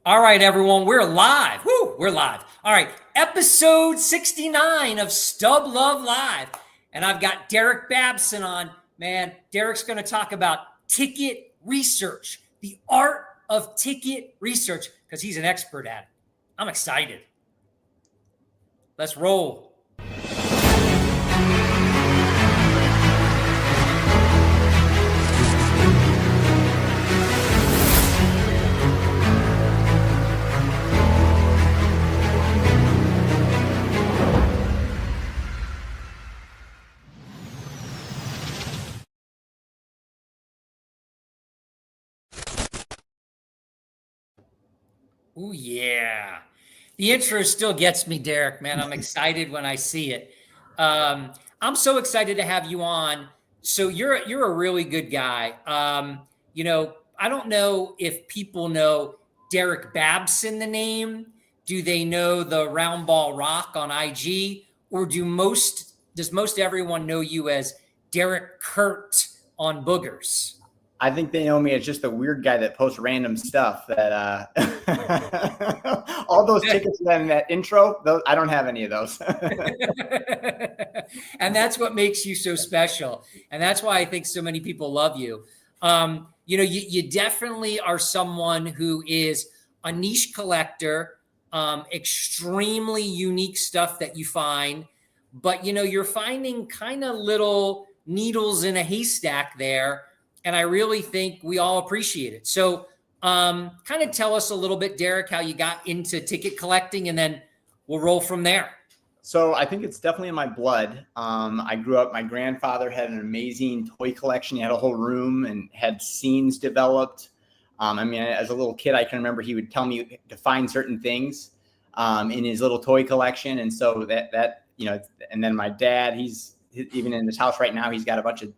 All right, everyone, we're live. Woo, we're live. All right, episode 69 of Stub Luv Live. And I've got Derek Babson on. Man, Derek's going to talk about ticket research, the art of ticket research, because he's an expert at it. I'm excited. Let's roll. Oh, yeah. The intro still gets me, Derek, man. I'm excited when I see it. I'm so excited to have you on. So you're a really good guy. I don't know if people know Derek Babson, the name. Do they know the Round Ball Rock on IG? Or does most everyone know you as Derek Kurt on Boogers? I think they know me as just a weird guy that posts random stuff that all those tickets in that intro, I don't have any of those. And that's what makes you so special. And that's why I think so many people love you. You definitely are someone who is a niche collector, extremely unique stuff that you find, but you're finding kind of little needles in a haystack there. And I really think we all appreciate it. So kind of tell us a little bit, Derek, how you got into ticket collecting, and then we'll roll from there. So I think it's definitely in my blood. I grew up, my grandfather had an amazing toy collection. He had a whole room and had scenes developed. As a little kid, I can remember he would tell me to find certain things in his little toy collection. And so and then my dad, he's even in his house right now, he's got a bunch of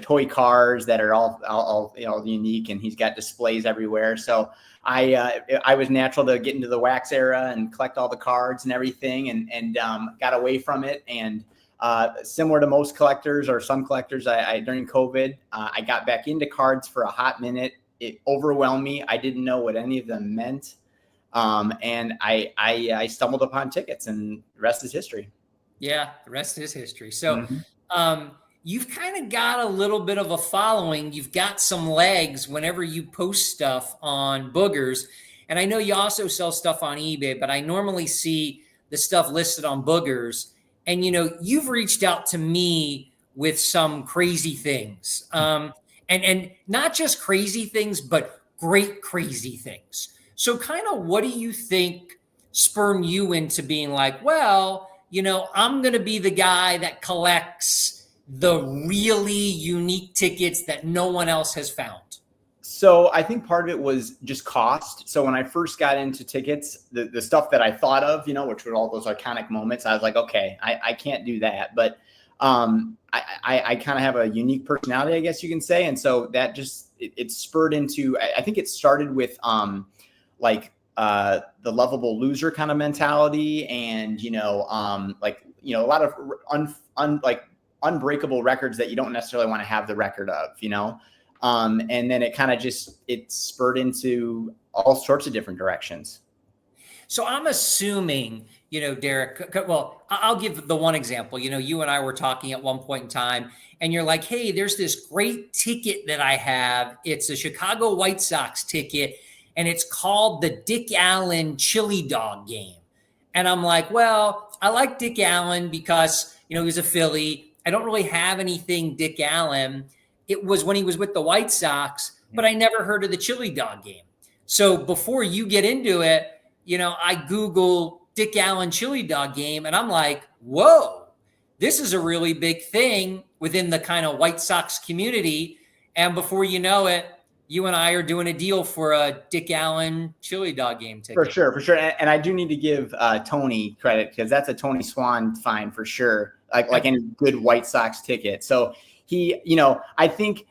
toy cars that are all unique, and he's got displays everywhere. So I was natural to get into the wax era and collect all the cards and everything, and got away from it. And similar to most collectors, or some collectors, I during COVID, I got back into cards for a hot minute. It overwhelmed me. I didn't know what any of them meant. And I stumbled upon tickets, and the rest is history. Yeah, the rest is history. So, you've kind of got a little bit of a following. You've got some legs whenever you post stuff on Boogers. And I know you also sell stuff on eBay, but I normally see the stuff listed on Boogers. And, you've reached out to me with some crazy things. And not just crazy things, but great crazy things. So kind of what do you think spurred you into being like, well, I'm going to be the guy that collects the really unique tickets that no one else has found? So I think part of it was just cost. So when I first got into tickets, the stuff that I thought of, which were all those iconic moments, I was like, okay, I can't do that. But I kind of have a unique personality, I guess you can say. And so that just, it spurred into, I think it started with the lovable loser kind of mentality, and, a lot of unbreakable records that you don't necessarily want to have the record of, and then it kind of it spurred into all sorts of different directions. So I'm assuming, Derek, well, I'll give the one example. You and I were talking at one point in time, and you're like, hey, there's this great ticket that I have. It's a Chicago White Sox ticket, and it's called the Dick Allen Chili Dog Game. And I'm like, well, I like Dick Allen because, he was a Philly. I don't really have anything Dick Allen. It was when he was with the White Sox, but I never heard of the Chili Dog Game. So before you get into it, I Google Dick Allen Chili Dog Game, and I'm like, whoa, this is a really big thing within the kind of White Sox community. And before you know it, you and I are doing a deal for a Dick Allen Chili Dog Game ticket. For sure. And I do need to give Tony credit, because that's a Tony Swan find for sure. Like any good White Sox ticket. So he, I think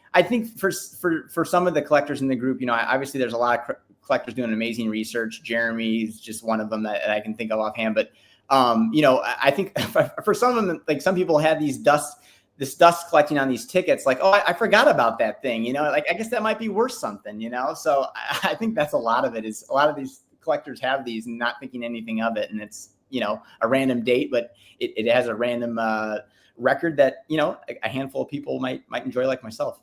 for some of the collectors in the group, obviously there's a lot of collectors doing amazing research. Jeremy's just one of them that I can think of offhand. But, I think for some of them, like some people had these dust this dust collecting on these tickets, like, oh, I forgot about that thing, like, I guess that might be worth something, So I think that's a lot of it, is a lot of these collectors have these and not thinking anything of it. And it's, a random date, but it has a random record that, a handful of people might enjoy, like myself.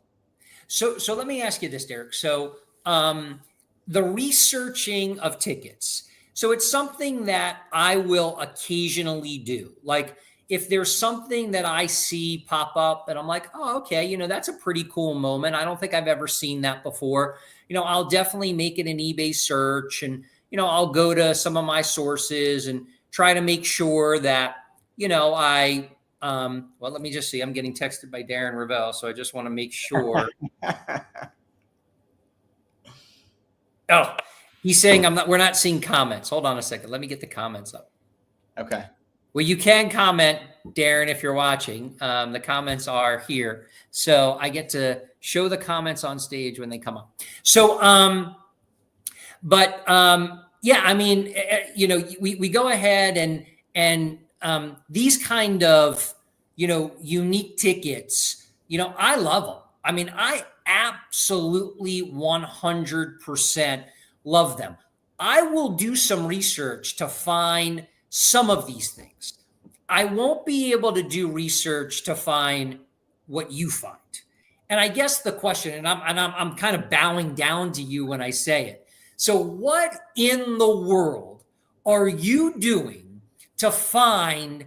So let me ask you this, Derek. So the researching of tickets. So it's something that I will occasionally do. Like, if there's something that I see pop up and I'm like, oh, okay, that's a pretty cool moment. I don't think I've ever seen that before. I'll definitely make it an eBay search, and, I'll go to some of my sources and try to make sure that, well, let me just see. I'm getting texted by Darren Ravel, so I just want to make sure. Oh, he's saying we're not seeing comments. Hold on a second. Let me get the comments up. Okay. Well, you can comment, Darren, if you're watching. The comments are here. So I get to show the comments on stage when they come up. So, yeah, I mean, we go ahead and these kind of, unique tickets, I love them. I mean, I absolutely 100% love them. I will do some research to find some of these things. I won't be able to do research to find what you find. And I guess the question, and I'm kind of bowing down to you when I say it. So what in the world are you doing to find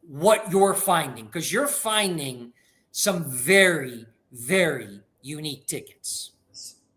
what you're finding? Because you're finding some very, very unique tickets.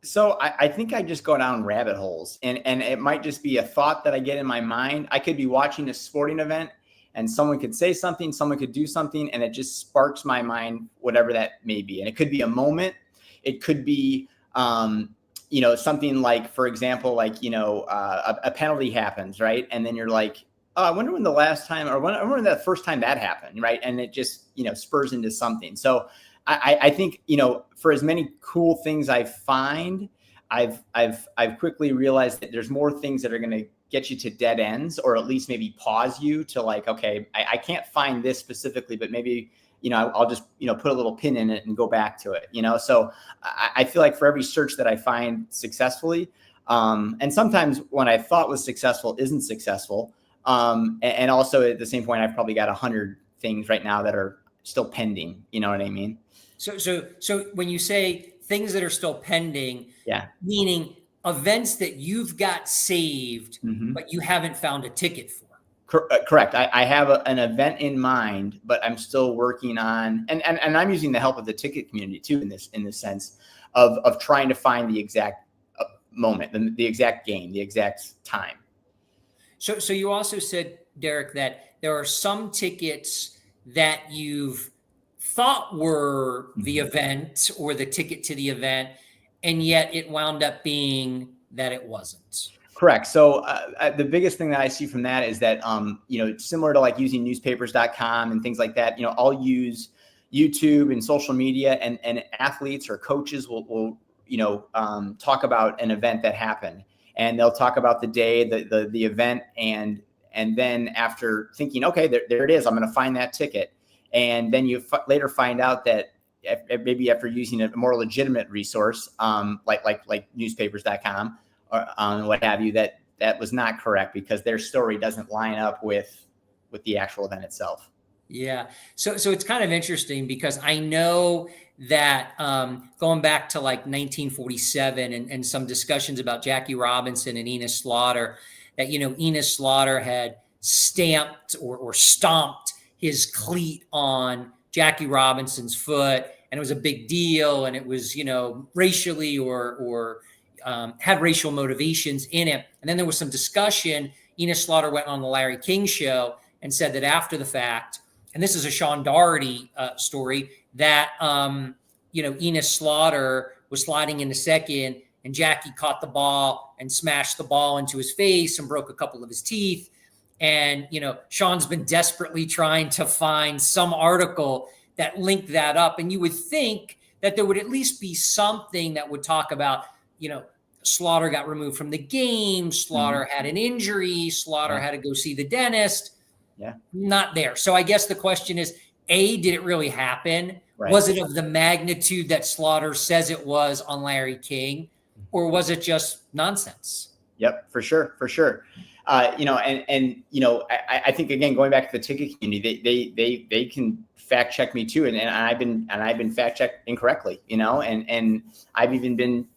So I think I just go down rabbit holes, and it might just be a thought that I get in my mind. I could be watching a sporting event and someone could say something, someone could do something, and it just sparks my mind, whatever that may be. And it could be a moment. It could be, something like, for example, like, a penalty happens, right? And then you're like, oh, I wonder when the last time, or I wonder when the first time that happened, right? And it just, spurs into something. So I think, for as many cool things I find, I've quickly realized that there's more things that are going to get you to dead ends, or at least maybe pause you to like, okay, I can't find this specifically, but maybe, I'll just, put a little pin in it and go back to it, So I feel like for every search that I find successfully, and sometimes when I thought was successful isn't successful. And also at the same point, I've probably got 100 things right now that are still pending. You know what I mean? So when you say things that are still pending, yeah, meaning events that you've got saved, but you haven't found a ticket for. Correct. I have an event in mind, but I'm still working on, and I'm using the help of the ticket community too, in this sense of trying to find the exact moment, the exact game, the exact time. So you also said, Derek, that there are some tickets that you've thought were the event or the ticket to the event, and yet it wound up being that it wasn't. Correct. So the biggest thing that I see from that is that, similar to like using newspapers.com and things like that, I'll use YouTube and social media, and athletes or coaches will talk about an event that happened, and they'll talk about the day, the event. And then after thinking, okay, there it is, I'm going to find that ticket. And then you later find out that maybe after using a more legitimate resource, like newspapers.com or what have you, that was not correct because their story doesn't line up with the actual event itself. Yeah. So it's kind of interesting because I know that going back to like 1947 and some discussions about Jackie Robinson and Enos Slaughter, that, Enos Slaughter had stamped or stomped his cleat on Jackie Robinson's foot, and it was a big deal, and it was, racially or had racial motivations in it. And then there was some discussion. Enos Slaughter went on the Larry King show and said that after the fact, and this is a Sean Doherty story, that, Enos Slaughter was sliding into second, and Jackie caught the ball and smashed the ball into his face and broke a couple of his teeth. And, Sean's been desperately trying to find some article that linked that up. And you would think that there would at least be something that would talk about, Slaughter got removed from the game. Slaughter had an injury. Slaughter had to go see the dentist. Yeah. Not there. So I guess the question is did it really happen? Right. Was it of the magnitude that Slaughter says it was on Larry King, or was it just nonsense? Yep, for sure, for sure. I think again, going back to the ticket community, they can fact check me too, and I've been fact checked incorrectly, and I've even been,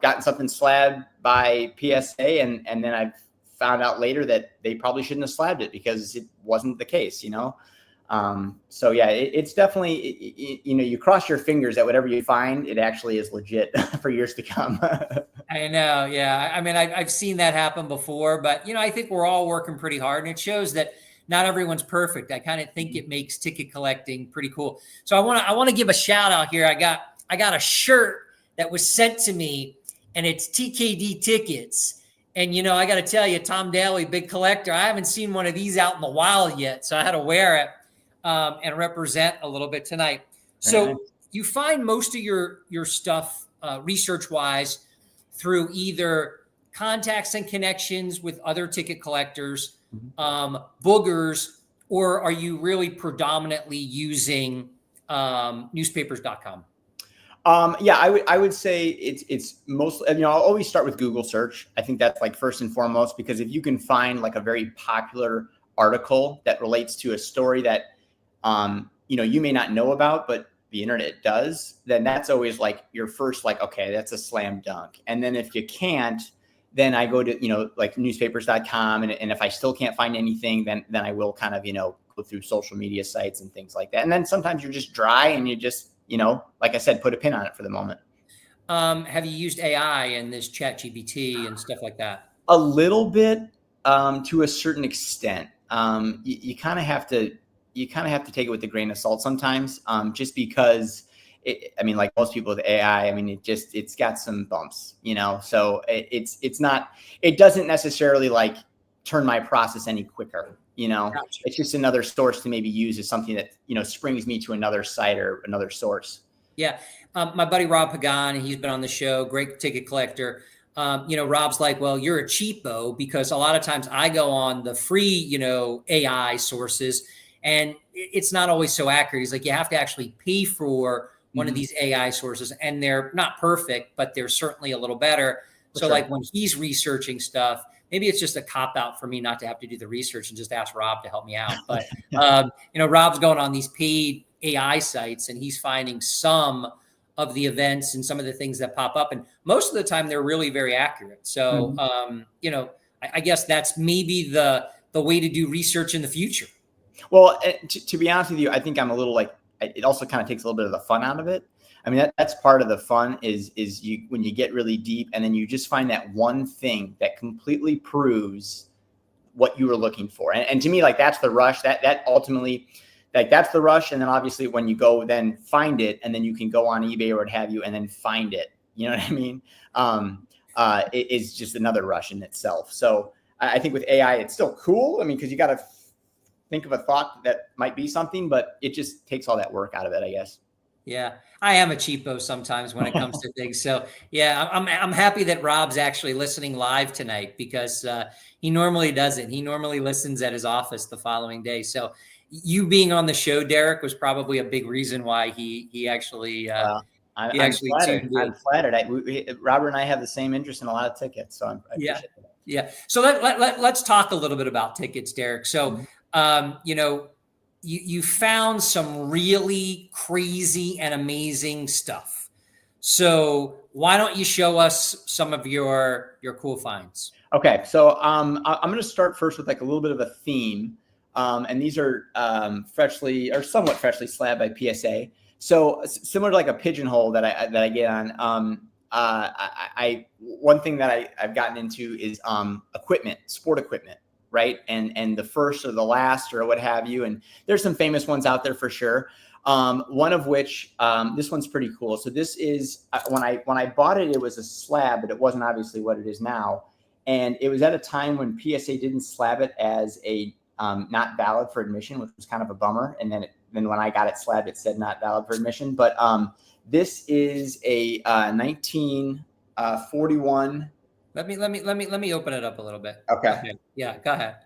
gotten something slabbed by PSA, and then I've found out later that they probably shouldn't have slabbed it because it wasn't the case, So yeah, it's definitely, you cross your fingers that whatever you find, it actually is legit for years to come. I know. Yeah. I mean, I've seen that happen before, but I think we're all working pretty hard, and it shows that not everyone's perfect. I kind of think it makes ticket collecting pretty cool. So I want to give a shout out here. I got a shirt that was sent to me, and it's TKD tickets. And, I got to tell you, Tom Daly, big collector, I haven't seen one of these out in the wild yet. So I had to wear it and represent a little bit tonight. So you find most of your stuff research-wise through either contacts and connections with other ticket collectors, boogers, or are you really predominantly using newspapers.com? Yeah, I would say it's mostly, I'll always start with Google search. I think that's like first and foremost, because if you can find like a very popular article that relates to a story that, you may not know about, but the internet does, then that's always like your first, like, okay, that's a slam dunk. And then if you can't, then I go to, like newspapers.com. And if I still can't find anything, then I will kind of, go through social media sites and things like that. And then sometimes you're just dry and you just, like I said, put a pin on it for the moment. Have you used AI and this ChatGPT and stuff like that? A little bit, to a certain extent. You kind of have to take it with a grain of salt sometimes, just because like most people with AI, it's got some bumps, so it doesn't necessarily like turn my process any quicker. Gotcha. It's just another source to maybe use as something that, springs me to another site or another source. Yeah. My buddy, Rob Pagan, he's been on the show, great ticket collector. Rob's like, well, you're a cheapo, because a lot of times I go on the free, AI sources, and it's not always so accurate. He's like, you have to actually pay for one of these AI sources, and they're not perfect, but they're certainly a little better. So like when he's researching stuff, maybe it's just a cop out for me not to have to do the research and just ask Rob to help me out. But, Rob's going on these paid AI sites, and he's finding some of the events and some of the things that pop up. And most of the time they're really very accurate. So, I guess that's maybe the way to do research in the future. Well, to be honest with you, I think I'm a little like, it also kind of takes a little bit of the fun out of it. That's part of the fun is you, when you get really deep and then you just find that one thing that completely proves what you were looking for. And to me, like, that's the rush, that ultimately, like, that's the rush. And then obviously when you go then find it, and then you can go on eBay or what have you, and then find it, you know what I mean? It is just another rush in itself. So I think with AI, it's still cool. Because you got to think of a thought that might be something, but it just takes all that work out of it, I guess. Yeah, I am a cheapo sometimes when it comes to things. So yeah, I'm happy that Rob's actually listening live tonight, because he normally doesn't. He normally listens at his office the following day. So you being on the show, Derek, was probably a big reason why he actually I'm flattered. Robert and I have the same interest in a lot of tickets, so I appreciate that. Yeah. So let's talk a little bit about tickets, Derek. So you found some really crazy and amazing stuff. So why don't you show us some of your cool finds? Okay. So I'm going to start first with like a little bit of a theme. And these are somewhat freshly slabbed by PSA. So similar to like a pigeonhole that I get on. One thing that I've gotten into is equipment, sport equipment. Right. And the first or the last or what have you. And there's some famous ones out there for sure. One of which, this one's pretty cool. So this is, when I bought it, it was a slab, but it wasn't obviously what it is now. And it was at a time when PSA didn't slab it as a not valid for admission, which was kind of a bummer. And then when I got it slabbed, it said not valid for admission. But this is a 1941. Let me open it up a little bit. Okay. Yeah, go ahead.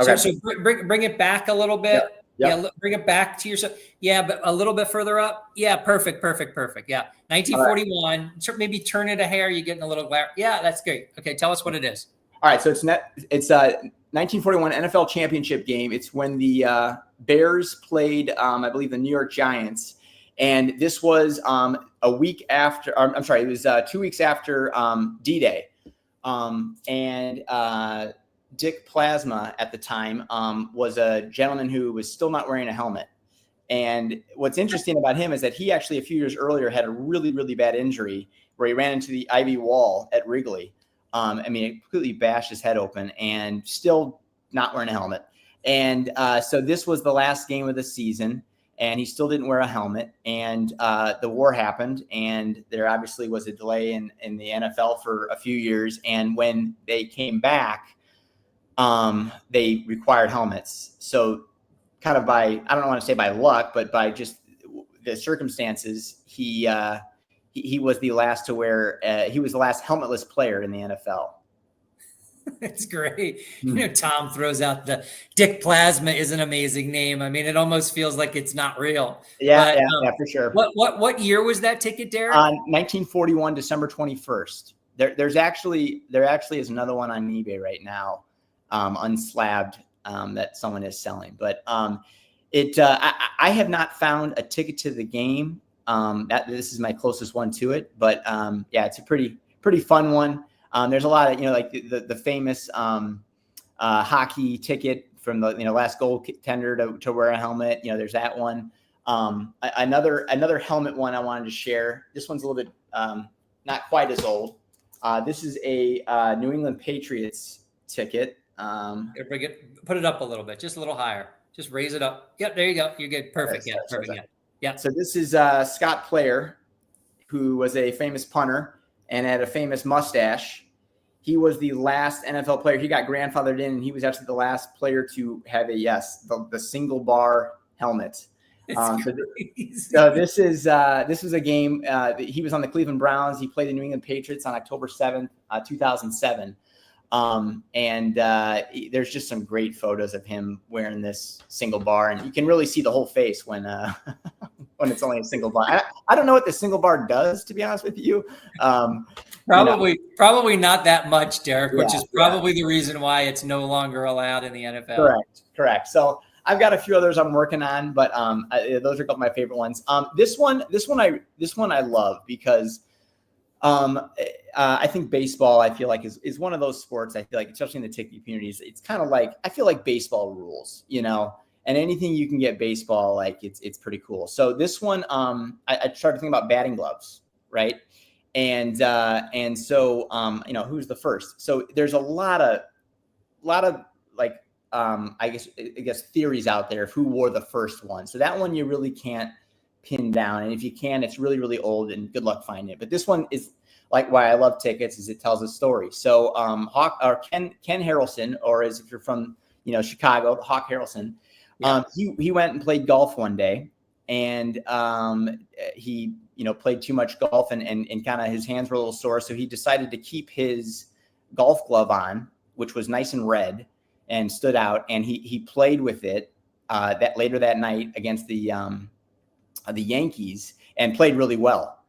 Okay. So bring it back a little bit. Yeah, Yep. bring it back to yourself. Yeah, but a little bit further up. Yeah, perfect, perfect, perfect. Yeah, All right. 1941. Maybe turn it a hair. You're getting a little glare. Yeah, that's great. Okay, tell us what it is. All right. So it's a 1941 NFL championship game. It's when the Bears played, I believe, the New York Giants. And this was a week after, I'm sorry, it was 2 weeks after D-Day. And Dick Plasma at the time was a gentleman who was still not wearing a helmet. And what's interesting about him is that he actually a few years earlier had a really, really bad injury where he ran into the ivy wall at Wrigley. I mean, it completely bashed his head open and still not wearing a helmet. And so this was the last game of the season, and he still didn't wear a helmet. And the war happened, and there obviously was a delay in the NFL for a few years. And when they came back, they required helmets. So kind of by, I don't want to say by luck, but by just the circumstances, he was the last to wear, he was the last helmetless player in the NFL. It's great. Tom throws out the Dick Plasma is an amazing name. I mean, it almost feels like it's not real. Yeah, yeah, for sure. What year was that ticket, Derek? 1941, December 21st. There actually is another one on eBay right now, unslabbed, that someone is selling. But I have not found a ticket to the game. This is my closest one to it. But yeah, it's a pretty fun one. There's a lot of, like the famous hockey ticket from the last goaltender to wear a helmet. There's that one. Another helmet one I wanted to share. This one's a little bit not quite as old. This is a New England Patriots ticket. Put it up a little bit, just a little higher. Just raise it up. Yep, there you go. You're good. Perfect. Yeah, perfect. Yeah. So this is Scott Player, who was a famous punter and had a famous mustache. He was the last NFL player. He got grandfathered in, and he was actually the last player to have the single bar helmet. So this was a game. He was on the Cleveland Browns. He played the New England Patriots on October 7th, 2007. And there's just some great photos of him wearing this single bar, and you can really see the whole face when it's only a single bar. I don't know what the single bar does, to be honest with you. Probably not that much, Derek, which is probably the reason why it's no longer allowed in the NFL. Correct. So I've got a few others I'm working on, but those are a couple of my favorite ones. This one I love because I think baseball, I feel like is one of those sports. I feel like, especially in the ticket communities, it's kind of like, I feel like baseball rules, and anything you can get baseball, like it's pretty cool. So this one, I started thinking about batting gloves, right? And so who's the first? So there's a lot of like I guess theories out there of who wore the first one. So that one you really can't pin down, and if you can, it's really, really old, and good luck finding it. But this one is like why I love tickets, is it tells a story. So Ken Harrelson, or as if you're from Chicago, Hawk Harrelson, he went and played golf one day, and he played too much golf, and kind of his hands were a little sore, so he decided to keep his golf glove on, which was nice and red and stood out, and he played with it that later that night against the Yankees, and played really well.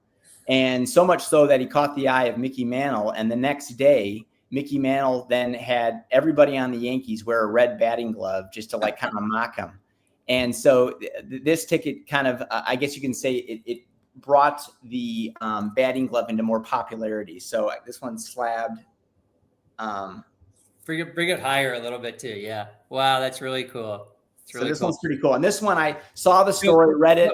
And so much so that he caught the eye of Mickey Mantle. And the next day, Mickey Mantle then had everybody on the Yankees wear a red batting glove just to kind of mock him. And so this ticket kind of, I guess you can say it brought the batting glove into more popularity. So this one's slabbed. Bring it higher a little bit too. Yeah. Wow. That's really cool. So this one's pretty cool. And this one, I saw the story, read it.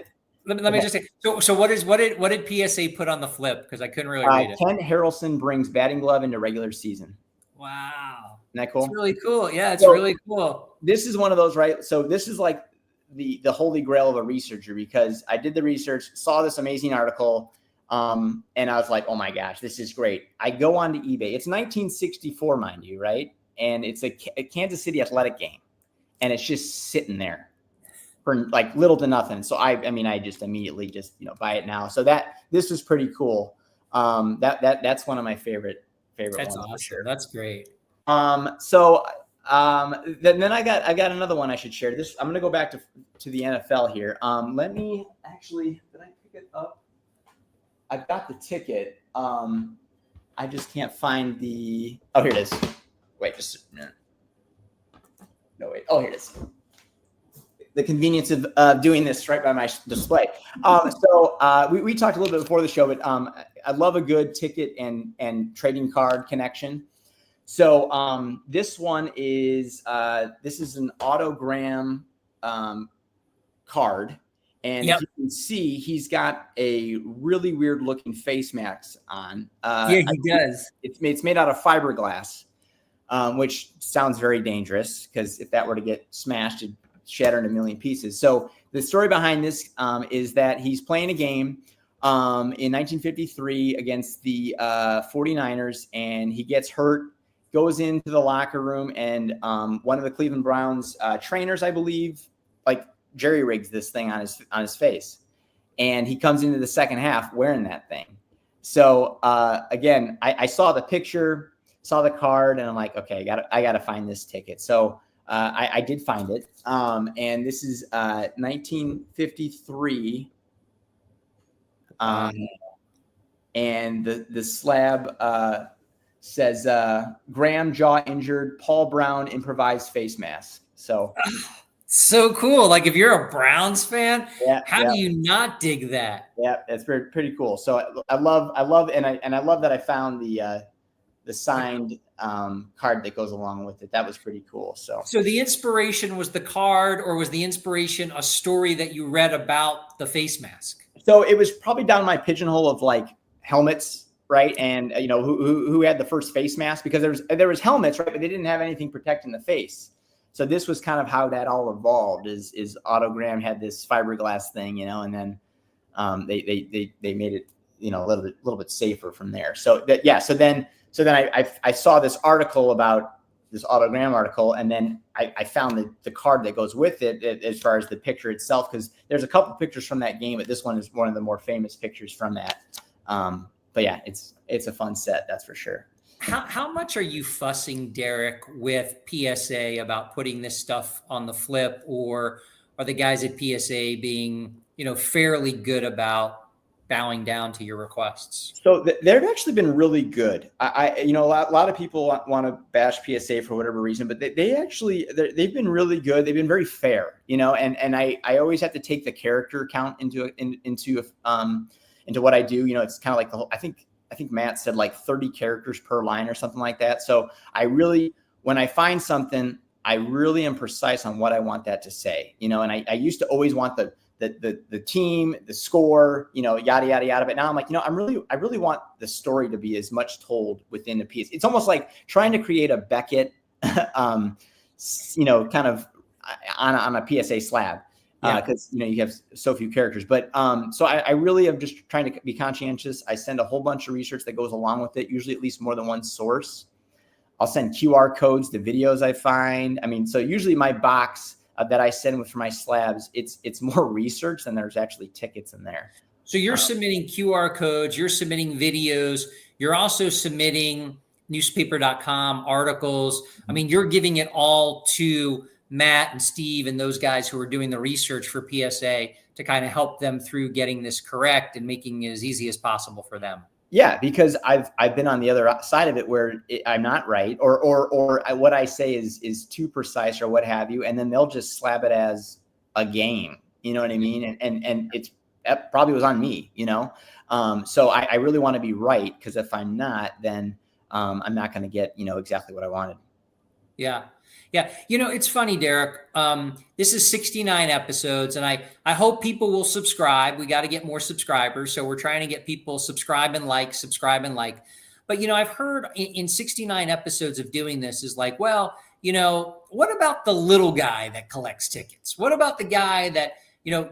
Let me just say. So what did PSA put on the flip? Because I couldn't really read it. Ken Harrelson brings batting glove into regular season. Wow, isn't that cool? It's really cool. Yeah, it's really cool. This is one of those, right? So this is like the holy grail of a researcher, because I did the research, saw this amazing article, and I was like, oh my gosh, this is great. I go on to eBay. It's 1964, mind you, right? And it's a Kansas City Athletic game, and it's just sitting there for like little to nothing. So I just immediately just buy it now. So this was pretty cool. That's one of my favorite That's ones. awesome. Sure. That's great. So Then I got another one I should share. This I'm going to go back to the NFL here. Let me actually. Did I pick it up? I've got the ticket. I just can't find the. Oh, here it is. Wait, just a minute. No, wait. Oh, here it is. The convenience of doing this right by my display. We talked a little bit before the show, but I love a good ticket and trading card connection. So this one is this is an autogram card. And Yep. If you can see, he's got a really weird looking face mask on. Yeah, he does. It's made out of fiberglass, which sounds very dangerous because if that were to get smashed, it'd shatter in a million pieces. So the story behind this is that he's playing a game in 1953 against the 49ers, and he gets hurt, goes into the locker room, and one of the Cleveland Browns trainers, I believe, like jerry rigs this thing on his face, and he comes into the second half wearing that thing. So again, I saw the picture, saw the card, and I'm like, okay, I gotta find this ticket. So I did find it, and this is 1953, and the slab says Graham jaw injured, Paul Brown improvised face mask. So. So cool. Like if you're a Browns fan, how do you not dig that? Yeah, it's pretty cool. So I love and I love that I found the signed card that goes along with it. That was pretty cool. So the inspiration was the card, or was the inspiration a story that you read about the face mask? So it was probably down my pigeonhole of like helmets, right? And who had the first face mask, because there was helmets, right, but they didn't have anything protecting the face. So this was kind of how that all evolved. Is Autogram had this fiberglass thing, and then they made it, a little bit safer from there. So So then I saw this article about this Autogram article, and then I found the card that goes with it as far as the picture itself, because there's a couple pictures from that game, but this one is one of the more famous pictures from that. But yeah, it's a fun set, that's for sure. How much are you fussing, Derek, with PSA about putting this stuff on the flip, or are the guys at PSA being, fairly good about bowing down to your requests? So they've actually been really good. A lot of people want to bash PSA for whatever reason, but they've been really good. They've been very fair, and I always have to take the character count into what I do. It's kind of like the whole, I think Matt said like 30 characters per line or something like that. So when I find something, I really am precise on what I want that to say, and I used to always want the team, the score, yada, yada, yada. But now I'm like, I really want the story to be as much told within the piece. It's almost like trying to create a Beckett, kind of on a PSA slab. Because you have so few characters, but so I really am just trying to be conscientious. I send a whole bunch of research that goes along with it, usually at least more than one source. I'll send QR codes to videos I find. So usually my box that I send for my slabs, it's more research than there's actually tickets in there. So you're submitting QR codes, you're submitting videos, you're also submitting newspaper.com articles. You're giving it all to Matt and Steve and those guys who are doing the research for PSA to kind of help them through getting this correct and making it as easy as possible for them. Yeah, because I've been on the other side of it where I'm not right, or what I say is too precise or what have you, and then they'll just slab it as a game. You know what I mean? And that probably was on me. So I really want to be right, because if I'm not, then I'm not going to get exactly what I wanted. Yeah. Yeah. It's funny, Derek. This is 69 episodes, and I hope people will subscribe. We got to get more subscribers. So we're trying to get people subscribe and like. But, I've heard in 69 episodes of doing this is like, well, what about the little guy that collects tickets? What about the guy that,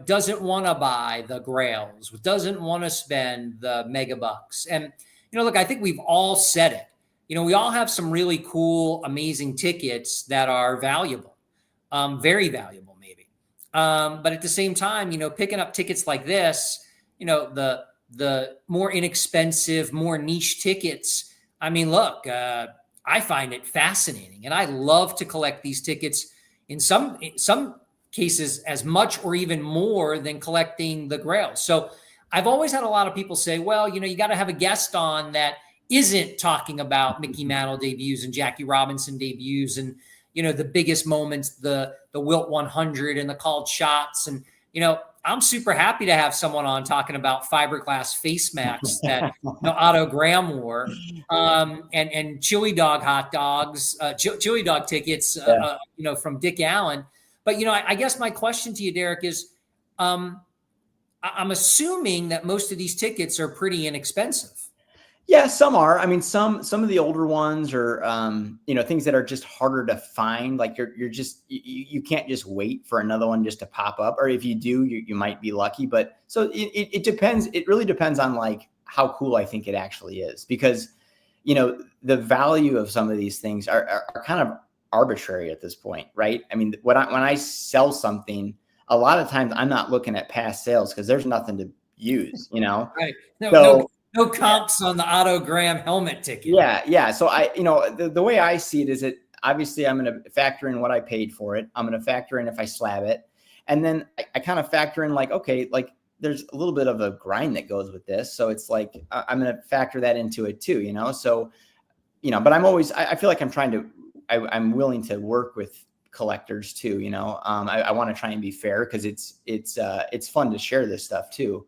doesn't want to buy the grails, doesn't want to spend the mega bucks? And, look, I think we've all said it. We all have some really cool, amazing tickets that are valuable, very valuable maybe. But at the same time, picking up tickets like this, the more inexpensive, more niche tickets. Look, I find it fascinating, and I love to collect these tickets in some cases as much or even more than collecting the Grail. So I've always had a lot of people say, well, you got to have a guest on that isn't talking about Mickey Mantle debuts and Jackie Robinson debuts and the biggest moments, the Wilt 100 and the called shots. And I'm super happy to have someone on talking about fiberglass face masks that Otto Graham wore, and chili dog hot dogs, chili dog tickets, from Dick Allen. But I guess my question to you, Derek, is I'm assuming that most of these tickets are pretty inexpensive. Yeah, some are. I mean, some of the older ones are, things that are just harder to find. Like you can't just wait for another one just to pop up. Or if you do, you might be lucky. But so it depends. It really depends on like how cool I think it actually is, because, the value of some of these things are kind of arbitrary at this point, right? I mean, when I sell something, a lot of times I'm not looking at past sales because there's nothing to use, Right. No comps on the Otto Graham helmet ticket. Yeah. So the way I see it is that obviously I'm going to factor in what I paid for it. I'm going to factor in if I slab it. And then I kind of factor in like, okay, like there's a little bit of a grind that goes with this. So it's like, I'm going to factor that into it too, So, but I feel like I'm willing to work with collectors too. I want to try and be fair because it's fun to share this stuff too.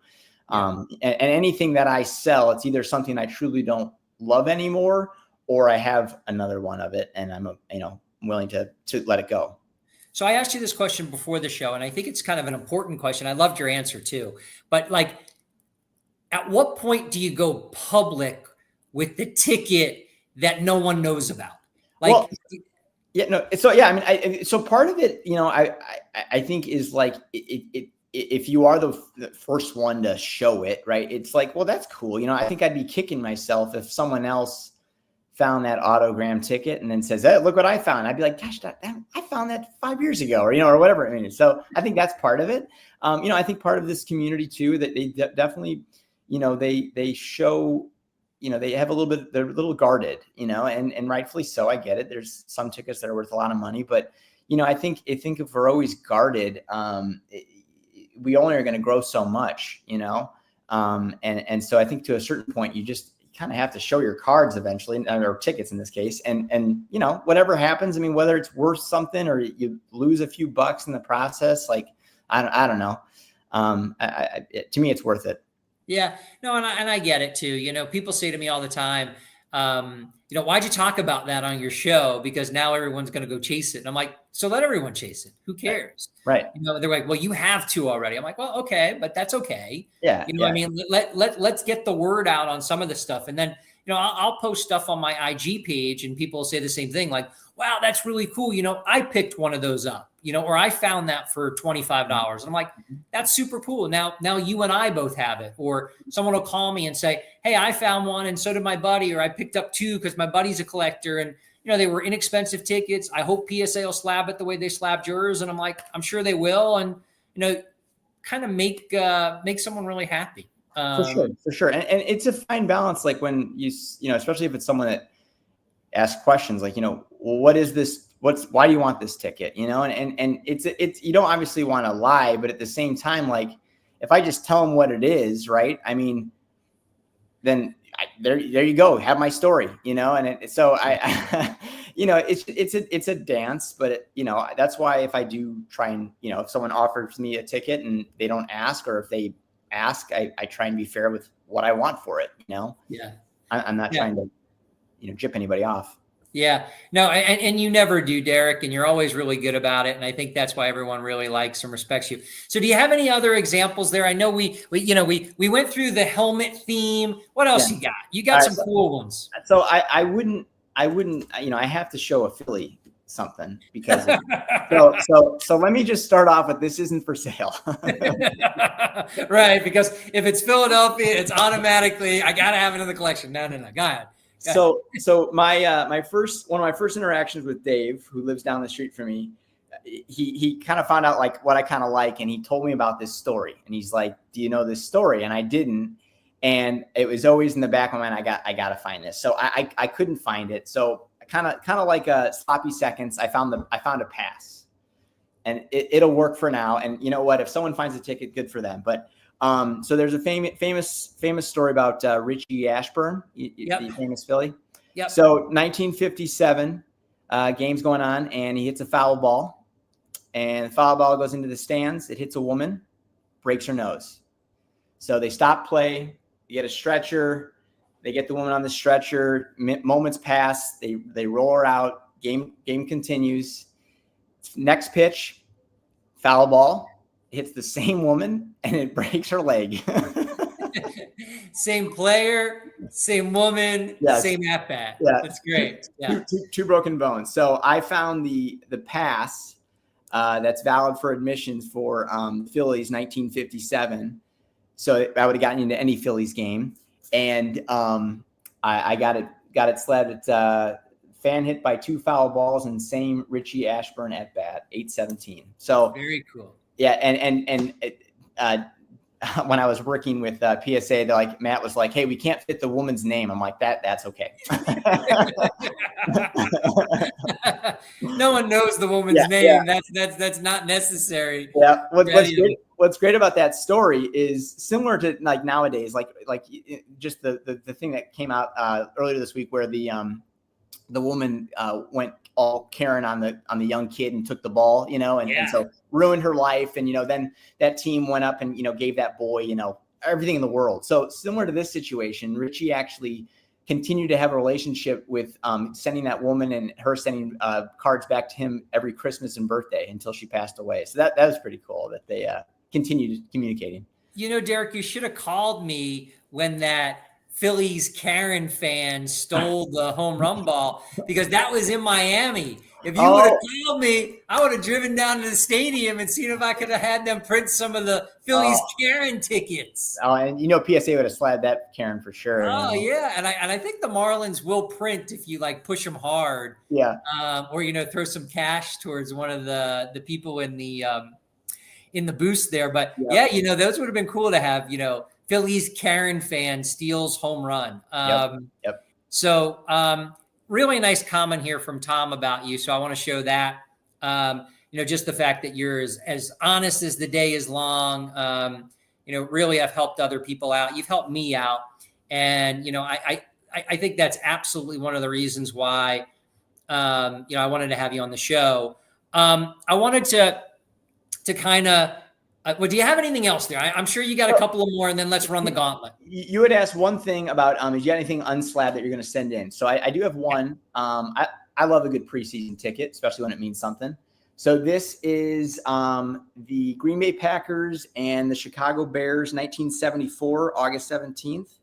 And anything that I sell, it's either something I truly don't love anymore, or I have another one of it and I'm willing to let it go. So I asked you this question before the show, and I think it's kind of an important question. I loved your answer too. But like, at what point do you go public with the ticket that no one knows about? Like, well, yeah, no. So yeah, I mean, so part of it, I think is like if you are the first one to show it, right? It's like, well, that's cool. I think I'd be kicking myself if someone else found that autogram ticket and then says, hey, look what I found. I'd be like, gosh, I found that 5 years ago, or whatever. I mean, so I think that's part of it. I think part of this community too, that they definitely, they show, they have a little bit, they're a little guarded, and rightfully so. I get it. There's some tickets that are worth a lot of money, but, I think if we're always guarded, we only are going to grow so much, and so I think to a certain point, you just kind of have to show your cards eventually, or tickets in this case. And, whatever happens, I mean, whether it's worth something or you lose a few bucks in the process, like, I don't know. To me, it's worth it. Yeah, no, and I get it too. People say to me all the time, why'd you talk about that on your show? Because now everyone's going to go chase it. And I'm like, so let everyone chase it. Who cares? Right. They're like, well, you have to already. I'm like, well, okay, but that's okay. Yeah. I mean, let's get the word out on some of the stuff. And then, I'll post stuff on my IG page and people say the same thing. Like, wow, that's really cool. I picked one of those up, or I found that for $25. And I'm like, that's super cool. Now you and I both have it. Or someone will call me and say, hey, I found one and so did my buddy, or I picked up two because my buddy's a collector and, they were inexpensive tickets. I hope PSA will slab it the way they slabbed yours. And I'm like, I'm sure they will. And, kind of make someone really happy. For sure. And it's a fine balance. Like when especially if it's someone that asks questions like, well, what is this? Why do you want this ticket? And it's, you don't obviously want to lie, but at the same time, like if I just tell them what it is, right. I mean, then there you go. Have my story, so I it's a dance, but that's why if I do try and, if someone offers me a ticket and they don't ask, or if they ask, I try and be fair with what I want for it. Yeah. I'm not trying to, jip anybody off. Yeah, no, and you never do, Derek, and you're always really good about it. And I think that's why everyone really likes and respects you. So do you have any other examples there? I know we went through the helmet theme. What else you got? You got some cool ones. So I wouldn't, I have to show a Philly something because so let me just start off with, this isn't for sale. Right, because if it's Philadelphia, it's automatically, I gotta have it in the collection. No, go ahead. So one of my first interactions with Dave, who lives down the street from me, he kind of found out like what I kind of like, and he told me about this story, and he's like, do you know this story? And I didn't, and it was always in the back of my mind, I got to find this. So I couldn't find it. So I kind of like a sloppy seconds. I found a pass, and it'll work for now. And you know what? If someone finds a ticket, good for them. But so there's a famous story about Richie Ashburn, the famous Philly. Yep. So 1957, game's going on, and he hits a foul ball, and the foul ball goes into the stands. It hits a woman, breaks her nose. So they stop play. You get a stretcher. They get the woman on the stretcher. Moments pass. They roll her out. Game continues. Next pitch, foul ball. Hits the same woman, and it breaks her leg. Same player, same woman, same at bat. Yeah. That's great. Yeah. Two broken bones. So I found the pass that's valid for admissions for Phillies 1957. So I would have gotten into any Phillies game. And I got it slabbed at fan hit by 2 foul balls and same Richie Ashburn at bat, 8-17. So very cool. Yeah, and when I was working with PSA, Matt was like, "Hey, we can't fit the woman's name." I'm like, "That's okay." No one knows the woman's name. Yeah. That's not necessary. Yeah. What's great about that story is similar to like nowadays, like just the thing that came out earlier this week where the woman went all Karen on the young kid and took the ball, and so ruined her life. And, then that team went up and, gave that boy, everything in the world. So similar to this situation, Richie actually continued to have a relationship with sending that woman and her sending cards back to him every Christmas and birthday until she passed away. So that was pretty cool that they continued communicating. Derek, you should have called me when that Phillies Karen fan stole the home run ball, because that was in Miami. If you would have called me, I would have driven down to the stadium and seen if I could have had them print some of the Phillies Karen tickets. Oh, and PSA would have slapped that Karen for sure. Oh yeah, and I think the Marlins will print if you push them hard. Yeah. Or throw some cash towards one of the people in the boost there. But those would have been cool to have. Phillies Karen fan steals home run. Yep. So really nice comment here from Tom about you. So I want to show that, just the fact that you're as honest as the day is long. Really have helped other people out. You've helped me out. And, I think that's absolutely one of the reasons why, I wanted to have you on the show. I wanted to kind of, well, do you have anything else there? I'm sure you got a couple of more, and then let's run the gauntlet. You had asked one thing about, is you got anything unslabbed that you're going to send in? So I do have one. I love a good preseason ticket, especially when it means something. So this is the Green Bay Packers and the Chicago Bears, 1974, August 17th.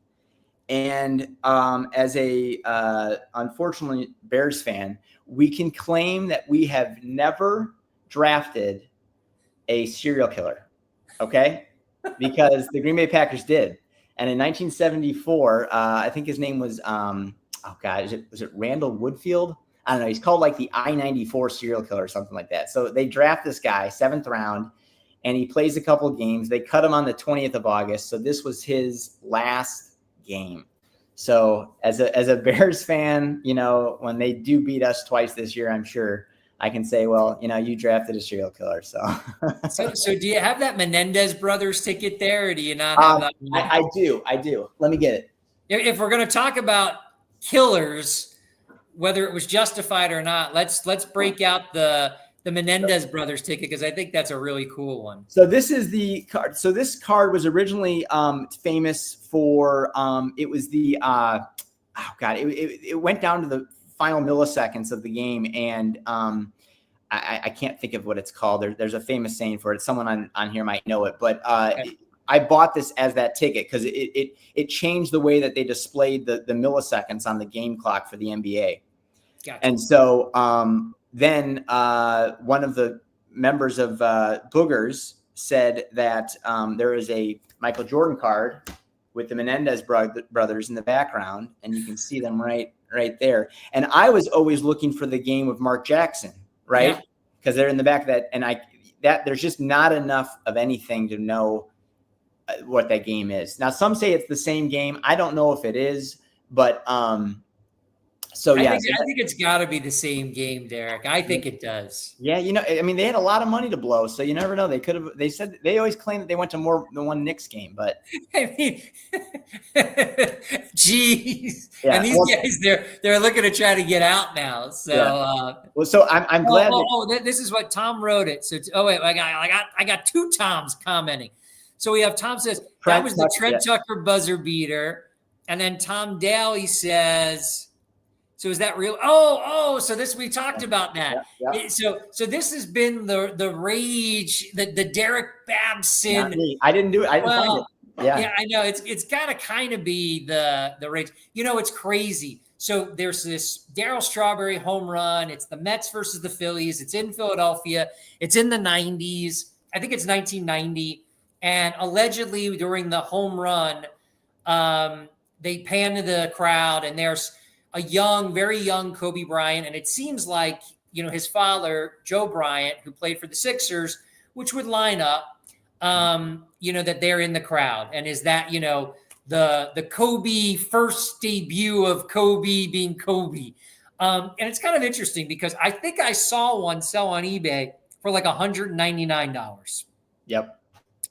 And as a, unfortunately, Bears fan, we can claim that we have never drafted a serial killer. Okay, because the Green Bay Packers did, and in 1974, I think his name was was it Randall Woodfield? I don't know. He's called like the I-94 serial killer or something like that. So they draft this guy 7th round, and he plays a couple of games. They cut him on the 20th of August, so this was his last game. So as a Bears fan, when they do beat us twice this year, I'm sure I can say, well, you drafted a serial killer. So do you have that Menendez brothers ticket there, or do you not have that? I do. Let me get it. If we're going to talk about killers, whether it was justified or not, let's break out the Menendez brothers ticket, because I think that's a really cool one. So this is the card. So this card was originally famous for it was the it went down to the final milliseconds of the game, and I can't think of what it's called. There's a famous saying for it. Someone on here might know it, but I bought this as that ticket because it changed the way that they displayed the milliseconds on the game clock for the NBA. Gotcha. And so then one of the members of Boogers said that there is a Michael Jordan card with the Menendez brothers in the background, and you can see them right there. And I was always looking for the game of Mark Jackson, right? Because they're in the back of that, and there's just not enough of anything to know what that game is. Now, some say it's the same game. I don't know if it is, but So yeah, I think it's got to be the same game, Derek. I think it does. Yeah, I mean, they had a lot of money to blow, so you never know. They could have. They said they always claim that they went to more than one Knicks game, but I mean, geez. yeah. And these guys, they're looking to try to get out now. So, yeah. Well, so I'm glad. This is what Tom wrote it. So, wait, I got two Toms commenting. So we have Tom says that was the Trent Tucker buzzer beater, and then Tom Daly says. So is that real? So this we talked about that. Yeah. So this has been the rage, the Derek Babson. I didn't do it. I didn't find it. Yeah, I know. It's gotta kind of be the rage. It's crazy. So there's this Darryl Strawberry home run. It's the Mets versus the Phillies. It's in Philadelphia. It's in the 90s. I think it's 1990. And allegedly during the home run, they pan to the crowd and there's a very young Kobe Bryant. And it seems like, his father, Joe Bryant, who played for the Sixers, which would line up, that they're in the crowd. And is that, the Kobe first debut of Kobe being Kobe. And it's kind of interesting because I think I saw one sell on eBay for like $199. Yep.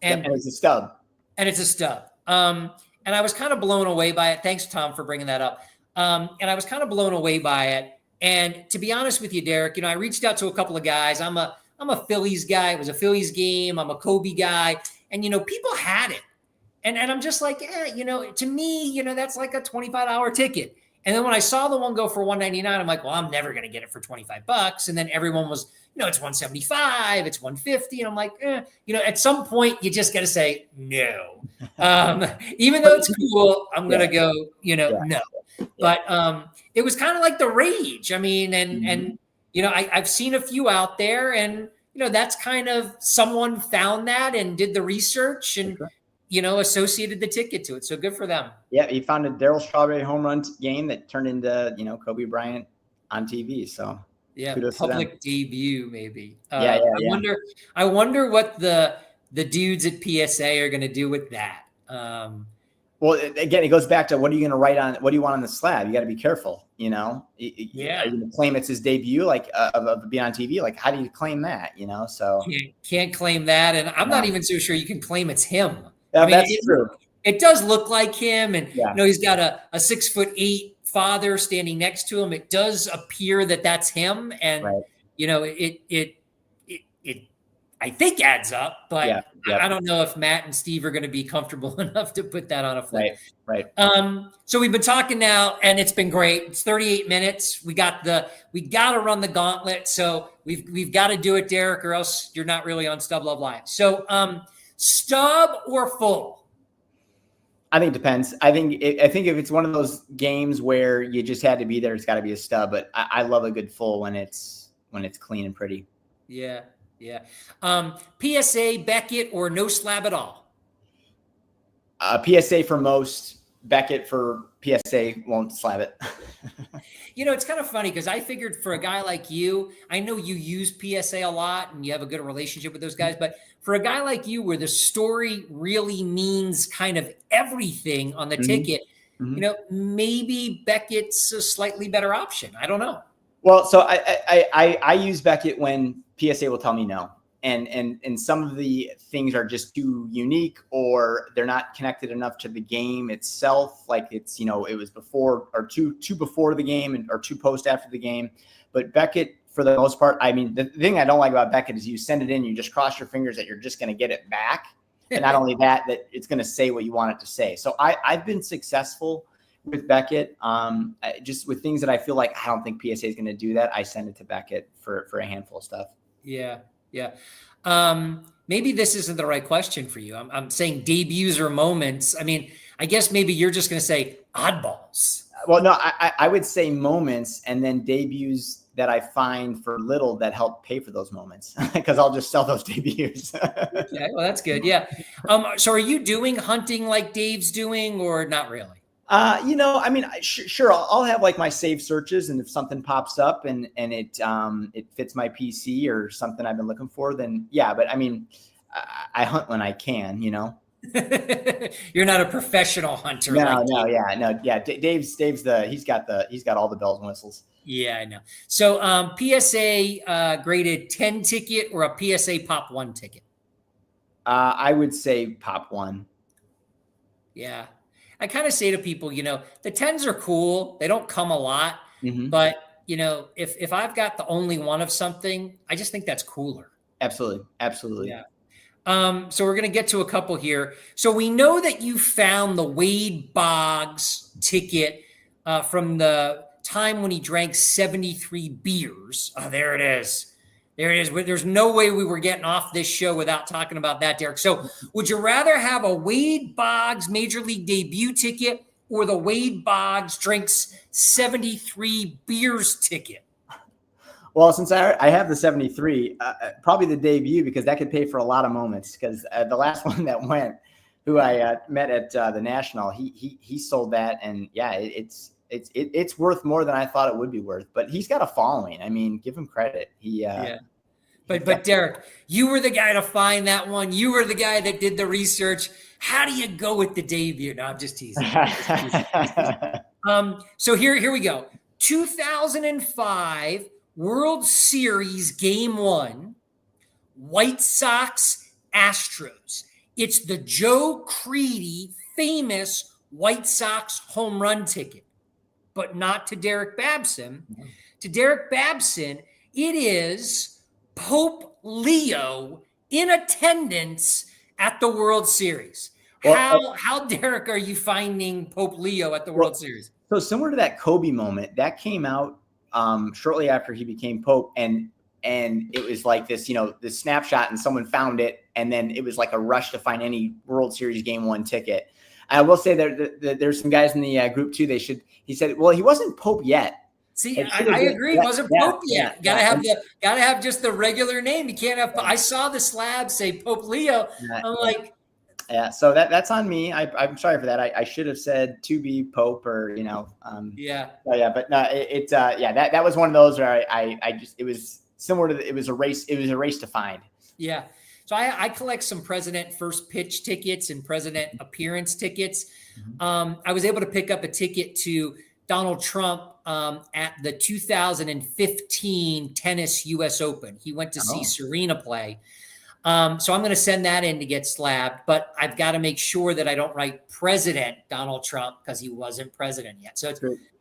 And it's a stub. And it's a stub. And I was kind of blown away by it. Thanks, Tom, for bringing that up. And I was kind of blown away by it. And to be honest with you, Derek, I reached out to a couple of guys. I'm a Phillies guy. It was a Phillies game. I'm a Kobe guy. And, people had it. And I'm just like, to me, that's like a $25 ticket. And then when I saw the one go for $199, I'm like, well, I'm never going to get it for $25. And then everyone was, it's $175, it's $150. And I'm like, at some point you just got to say no. Even though it's cool, I'm going to go, no. But it was kind of like the rage. I mean, and I've seen a few out there and, that's kind of someone found that and did the research and, associated the ticket to it. So good for them. Yeah. He found a Darryl Strawberry home run game that turned into, Kobe Bryant on TV. So yeah, public debut maybe. I wonder what the dudes at PSA are going to do with that. Well, again, it goes back to what are you going to write on? What do you want on the slab? You got to be careful, Yeah. Are you going to claim it's his debut, like of being on TV? Like, how do you claim that? So can't claim that, and I'm not even so sure you can claim it's him. That's true. It does look like him, and he's got a 6'8" father standing next to him. It does appear that that's him, and it I think adds up, but I don't know if Matt and Steve are going to be comfortable enough to put that on a flip. Right. So we've been talking now, and it's been great. It's 38 minutes. We got to run the gauntlet. So we've got to do it, Derek, or else you're not really on Stub Luv Live. So stub or full? I think it depends. I think if it's one of those games where you just had to be there, it's got to be a stub. But I love a good full when it's clean and pretty. Yeah. Yeah. PSA, Beckett, or no slab at all? PSA for most. Beckett for PSA won't slab it. It's kind of funny because I figured for a guy like you, I know you use PSA a lot and you have a good relationship with those guys, but for a guy like you where the story really means kind of everything on the ticket, maybe Beckett's a slightly better option. I don't know. Well, so I use Beckett when PSA will tell me no. And some of the things are just too unique or they're not connected enough to the game itself. Like it's, it was before or two before the game or two post after the game. But Beckett, for the most part, I mean, the thing I don't like about Beckett is you send it in, you just cross your fingers that you're just going to get it back. And not only that it's going to say what you want it to say. So I've been successful with Beckett, just with things that I feel like I don't think PSA is going to do that. I send it to Beckett for a handful of stuff. Yeah. Yeah. Maybe this isn't the right question for you. I'm saying debuts or moments. I mean, I guess maybe you're just going to say oddballs. Well, no, I would say moments and then debuts that I find for little that help pay for those moments because I'll just sell those debuts. Okay. Well, that's good. Yeah. So are you doing hunting like Dave's doing or not really? I mean, sure. I'll have like my saved searches, and if something pops up and it fits my PC or something I've been looking for, then yeah. But I mean, I hunt when I can, You're not a professional hunter No, like no, Dave. yeah, no, yeah. Dave's he's got all the bells and whistles. Yeah, I know. So PSA graded 10 ticket or a PSA Pop 1 ticket? I would say Pop 1. Yeah. I kind of say to people, the 10s are cool. They don't come a lot. Mm-hmm. But, if I've got the only one of something, I just think that's cooler. Absolutely. Absolutely. Yeah. So we're going to get to a couple here. So we know that you found the Wade Boggs ticket from the time when he drank 73 beers. Oh, there it is. There it is. There's no way we were getting off this show without talking about that, Derek. So would you rather have a Wade Boggs Major League debut ticket or the Wade Boggs drinks 73 beers ticket? Well, since I have the 73, probably the debut, because that could pay for a lot of moments. Because the last one that went, who I met at the National, he sold that, and yeah, it's worth more than I thought it would be worth. But he's got a following. I mean, give him credit. Yeah. But Derek, you were the guy to find that one. You were the guy that did the research. How do you go with the debut? No, I'm just teasing. So here we go. 2005 World Series Game 1, White Sox Astros. It's the Joe Crede famous White Sox home run ticket, but not to Derek Babson. To Derek Babson, it is Pope Leo in attendance at the World Series. Well, how Derek, are you finding Pope Leo at the World Series? So similar to that Kobe moment, that came out shortly after he became Pope, and it was like this, this snapshot, and someone found it, and then it was like a rush to find any World Series Game 1 ticket. I will say there's some guys in the group too. He said, well, he wasn't Pope yet. See, I agree. He wasn't Pope yet. Gotta have just the regular name. You can't have. I saw the slab say Pope Leo. I'm like, yeah. So that's on me. I'm sorry for that. I should have said to be Pope, or yeah. Yeah, but no, that was one of those where I just, it was similar to it was a race. It was a race to find. Yeah. So I collect some president first pitch tickets and president appearance tickets. Mm-hmm. I was able to pick up a ticket to Donald Trump at the 2015 tennis U.S. Open. He went to see Serena play. So I'm going to send that in to get slabbed, but I've got to make sure that I don't write President Donald Trump because he wasn't president yet. So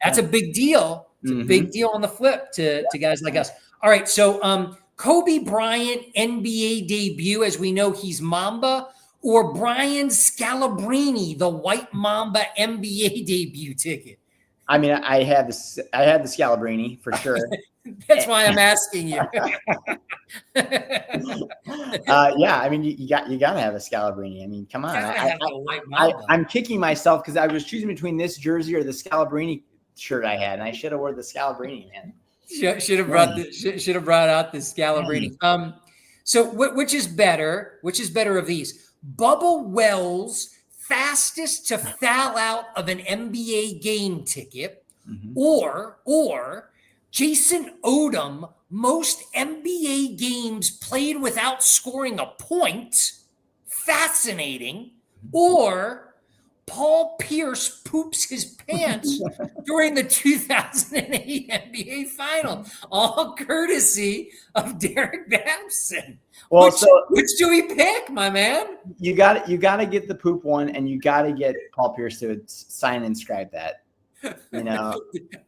that's a big deal. It's a big deal on the flip to guys like us. All right. So Kobe Bryant NBA debut, as we know, he's Mamba, or Brian Scalabrine, the White Mamba NBA debut ticket. I mean, I had the Scalabrine for sure. That's why I'm asking you. Yeah, I mean, you got to have a Scalabrine. I mean, come on. I'm kicking myself because I was choosing between this jersey or the Scalabrine shirt I had, and I should have worn the Scalabrine, man. Should have brought out the Scalabrine. So which is better? Which is better of these? Bubba Wells' fastest to foul out of an NBA game ticket, or Jason Odom, most NBA games played without scoring a point. Fascinating. Or Paul Pierce poops his pants during the 2008 NBA final, all courtesy of Derek Babson. Well, which do we pick, my man? You got to get the poop one, and you got to get Paul Pierce to sign and inscribe that. Do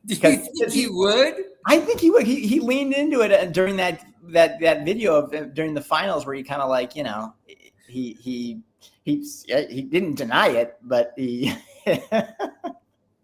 you think he would? I think he would. He leaned into it during that video of during the finals where he kind of like, he didn't deny it, but he.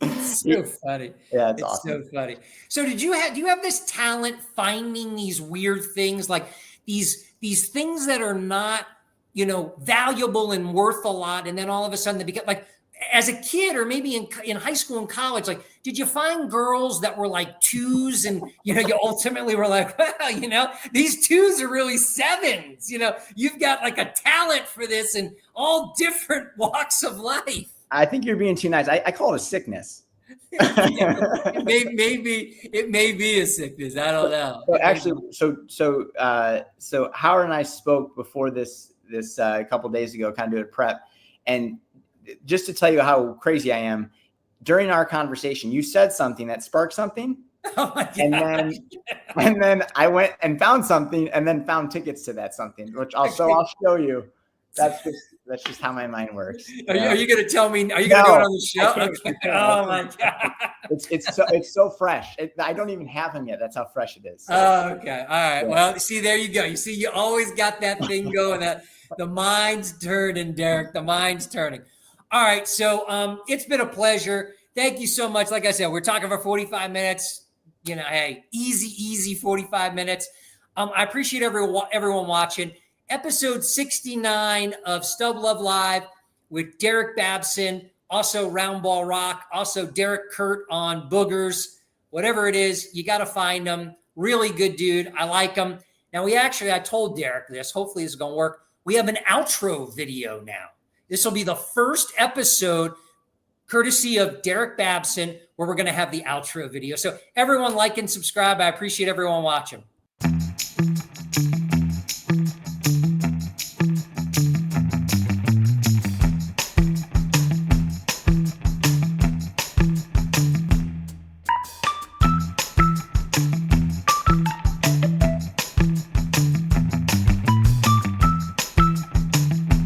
It's so funny. Yeah, it's awesome. So funny. So do you have this talent finding these weird things, like these things that are not, valuable and worth a lot, and then all of a sudden they become like, as a kid or maybe in high school and college, like, did you find girls that were like 2s and, you ultimately were like, well, these 2s are really 7s, you've got like a talent for this in all different walks of life. I think you're being too nice. I call it a sickness. It may be a sickness. I don't know. So actually, so Howard and I spoke before this a couple of days ago, kind of doing prep. And just to tell you how crazy I am, during our conversation, you said something that sparked something. Oh my God. And then I went and found something and then found tickets to that something, which I'll show you. That's just how my mind works. Are you going to tell me? Are you going to do it on the show? Okay. Oh my God. It's so fresh. I don't even have them yet. That's how fresh it is. So. Oh, okay. All right. Yeah. Well, see, there you go. You see, you always got that thing going. That the mind's turning, Derek. The mind's turning. All right. So it's been a pleasure. Thank you so much. Like I said, we're talking for 45 minutes. You know, hey, easy 45 minutes. I appreciate everyone watching. Episode 69 of Stub Luv Live with Derek Babson, also Round Ball Rock, also Derek Kurt on Boogers. Whatever it is, you got to find him. Really good dude. I like him. Now, I told Derek this. Hopefully this is going to work. We have an outro video now. This will be the first episode courtesy of Derek Babson, where we're going to have the outro video. So everyone like and subscribe. I appreciate everyone watching.